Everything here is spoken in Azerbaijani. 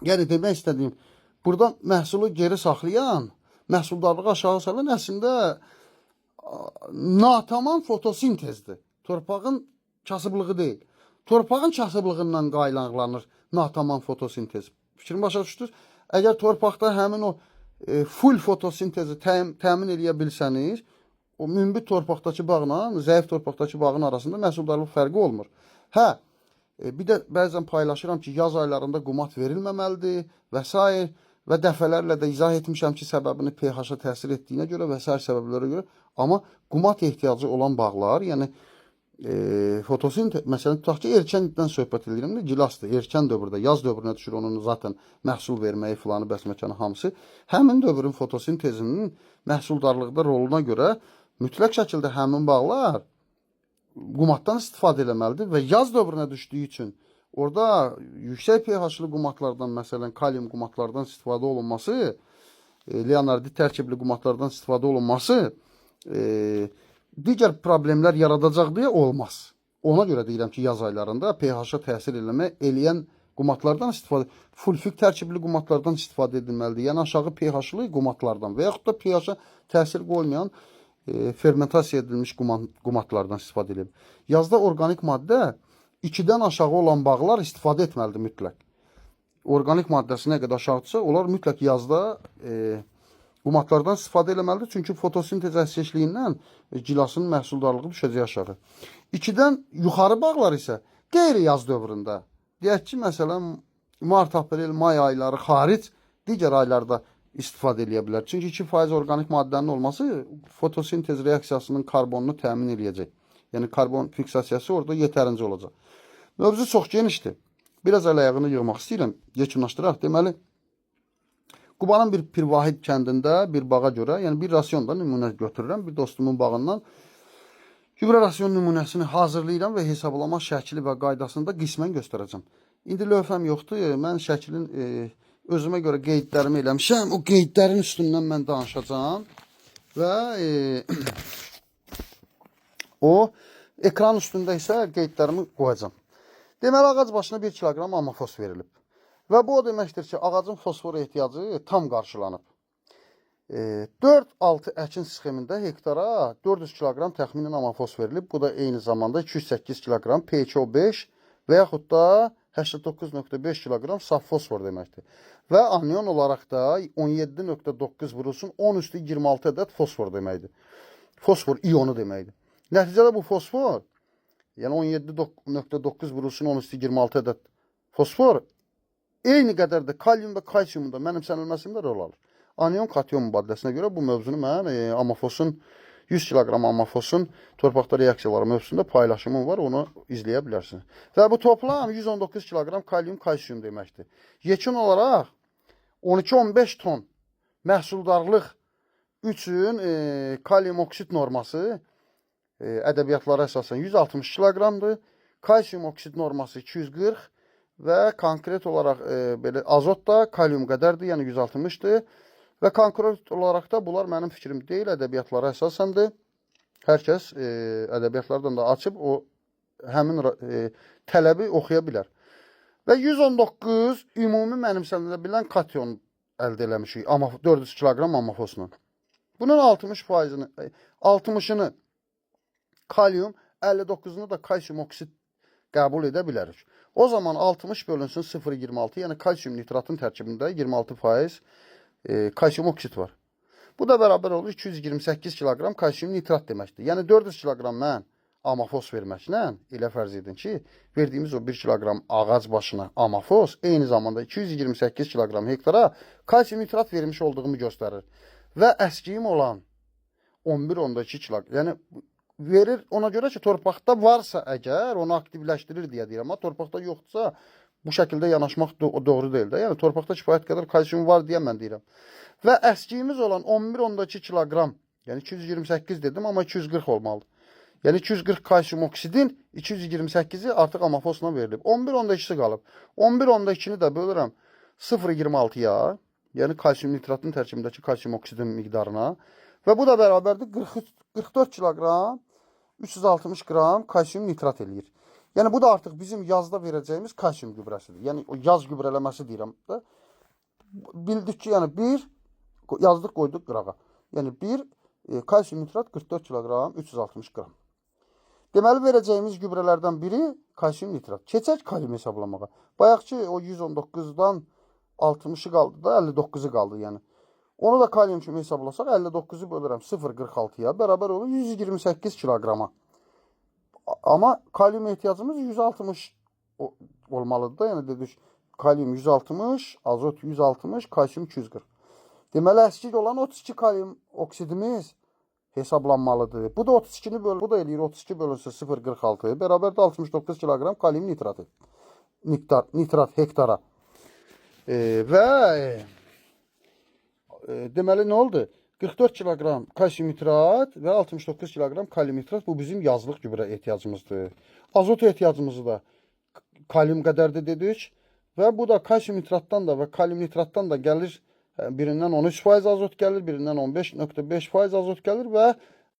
Yəni demək istədiyim, burada məhsulu geri saxlayan, məhsuldarlığı aşağı salan əslində natamam fotosintezdir. Torpağın kasıblığı deyil. Torpağın kasıblığından qaynaqlanır natamam fotosintez. Fikrim başa düşdünüz? Əgər torpaqda həmin o full fotosintezi təmin edə bilsəniz, o münbit torpaqdakı bağla zəif torpaqdakı bağın arasında məhsuldarlıq fərqi olmur. Hə, bir də bəzən paylaşıram ki, yaz aylarında qumat verilməməlidir və s. və dəfələrlə də izah etmişəm ki, səbəbini pH-a təsir etdiyinə görə və s. səbəblərə görə. Amma qumat ehtiyacı olan bağlar, yəni fotosintez, məsələn, tutaq ki, erkənlikdən söhbət edirəm də, gilasdır, erkən dövrdə, yaz dövrünə düşür onun zaten məhsul verməyi filanı, bəsməkanı hamısı. Həmin dövrün fotosintezinin məhsuldarlıqda roluna görə mütləq şəkildə həmin bağlar qumatdan istifadə eləməlidir və yaz dövrünə düşdüyü üçün orada yüksək pH-lı qumatlardan, məsələn, kalium qumatlardan istifadə olunması, Leonardi tərkibli qumatlardan istifadə olunması digər problemlər yaradacaq deyə olmaz. Ona görə deyirəm ki, yaz aylarında pH-a təsir eləyən qumatlardan istifadə, sulfik tərkibli qumatlardan istifadə edilməlidir. Yəni aşağı pH-lı qumatlardan və yaxud da pH-a təsir qoymayan fermentasiya edilmiş qumatlardan istifadə edilir. Yazda orqanik maddə 2-dən aşağı olan bağlar istifadə etməlidir mütləq. Orqanik maddəsi nə qədər aşağıdırsa, onlar mütləq yazda qumatlardan istifadə etməlidir. Çünki fotosintez əsasçiliyindən gilasının məhsuldarlığı düşəcək aşağı. 2-dən yuxarı bağlar isə qeyri-yaz dövründə, deyək ki, məsələn, mart, aprel, may ayları xaric digər aylarda istifadə edə bilər. Çünki 2% orqanik maddənin olması fotosintez reaksiyasının karbonunu təmin edəcək. Yəni karbon fiksasiyası orada yetərincə olacaq. Mövzu çox genişdir. Biraz əl-ayağını yığmaq istəyirəm. Yekunlaşdıraq. Deməli, Qubanın bir Pirvahid kəndində bir bağa görə, yəni bir rasyonda nümunə götürürəm. Bir dostumun bağından gübrə rasyon nümunəsini hazırlayıram və hesablama şəkli və qaydasını da qismən göstərəcəm. İndi lövhəm yoxdur. Mən şəklin özümə görə qeydlərimi eləmişəm. O qeydlərin üstündən mən danışacağım və o ekran üstündə isə qeydlərimi qoyacağım. Deməli, ağac başına 1 kilogram amafos verilib. Və bu o deməkdir ki, ağacın fosfor ehtiyacı tam qarşılanıb. 4-6 əkin sxemində hektara 400 kilogram təxminən amafos verilib. Bu da eyni zamanda 208 kilogram PCO5 və yaxud da 89.5 kilogram saf fosfor deməkdir. Və anion olaraq da 17.9 vurulsun 10 üstü 26 ədəd fosfor deməkdir. Fosfor iyonu deməkdir. Nəticədə bu fosfor, yəni 17.9 vurulsun 10 üstü 26 ədəd fosfor, eyni qədər də kalium və kalsiumun da mənimsənilməsində rol alır. Anion kation mübadiləsinə görə bu mövzunu mən amafosun, 100 kilogram amafosun torpaqda reaksiyaları mövzusunda paylaşımım var, onu izləyə bilərsiniz. Və bu toplam 119 kilogram kalium kalsium deməkdir. Yekun olaraq 12-15 ton məhsuldarlıq üçün kalium oksid norması ədəbiyyatlara əsasən 160 kiloqramdır. Kalsium oksid norması 240 və konkret olaraq belə azot da kalium qədərdir, yəni 160-dır. Və konkret olaraq da bunlar mənim fikrim deyil, ədəbiyyatlara əsasəndir. Hər kəs ədəbiyyatlardan da açıb o həmin tələbi oxuya bilər. Və 119 ümumi mənimsənilə bilən kation əldə eləmişik 400 kiloqram amafosla. Bunun 60-ını kalium, 59-unu da kalsium oksid qəbul edə bilərik. O zaman 60 bölünsün 0,26, yəni kalsium nitratın tərkibində 26% kalsium oksid var. Bu da bərabər olur 228 kiloqram kalsium nitrat deməkdir. Yəni 400 kiloqram mən amafos verməklə elə fərz edin ki, verdiyimiz o 1 kiloqram ağac başına amafos eyni zamanda 228 kiloqram hektara kalsium nitrat vermiş olduğumu göstərir. Və əskiyim olan 11-12 kiloqram, yəni verir ona görə ki, torpaqda varsa əgər, onu aktivləşdirir deyə deyirəm. Amma torpaqda yoxdursa, bu şəkildə yanaşmaq doğru deyil də. Yəni, torpaqda kifayət qədər kalsium var deyə mən deyirəm. Və əskiyimiz olan 11-12 kiloqram, yəni 228 dedim, amma 240 olmalıdır. Yəni, 240 kalsium oksidin 228-i artıq amafosla verilib. 11-12-si qalıb. 11-12-ni də bölürəm 0,26-ya, yəni kalsium nitratın tərkibindəki kalsium oksidin miqdarına. Və bu da bərabərdir 44 kiloqram 360 qram kalsium nitrat eləyir. Yəni bu da artıq bizim yazda verəcəyimiz kalsium gübrəsidir. Yəni o yaz gübrələməsi deyirəm də. Bildik ki, yəni 1 yazdıq qoyduq qırağa. Yəni 1 kalsium nitrat 44 kiloqram 360 qram. Deməli verəcəyimiz gübrələrdən biri kalsium nitrat. Keçək kalium hesablamağa. Bayaqki o 119-dan 60-ı qaldı da 59-u qaldı yəni. Onu da kalium kimi hesablasaq 59-u bölürəm 0,46-ya bərabər olur 128 kiloqrama. Amma kalium ehtiyacımız 160 olmalıdır da. Yəni dedik kalium 160, azot 160, kalsium 240. Deməli əskik olan 32 kalium oksidimiz hesablanmalıdır. Bu da 32-ni bölür, bu da eləyir 32 bölünsün 0,46 bərabər də 69 kiloqram kalium nitratı. Nitrat hektara. Və deməli nə oldu? 44 kiloqram kalsium nitrat və 69 kiloqram kalium nitrat bu bizim yazlıq gübrə ehtiyacımızdır. Azot ehtiyacımızı da kalium qədərdir dedik və bu da kalsium nitratdan da və kalium nitratdan da gəlir. Birindən 13% azot gəlir, birindən 15,5% azot gəlir və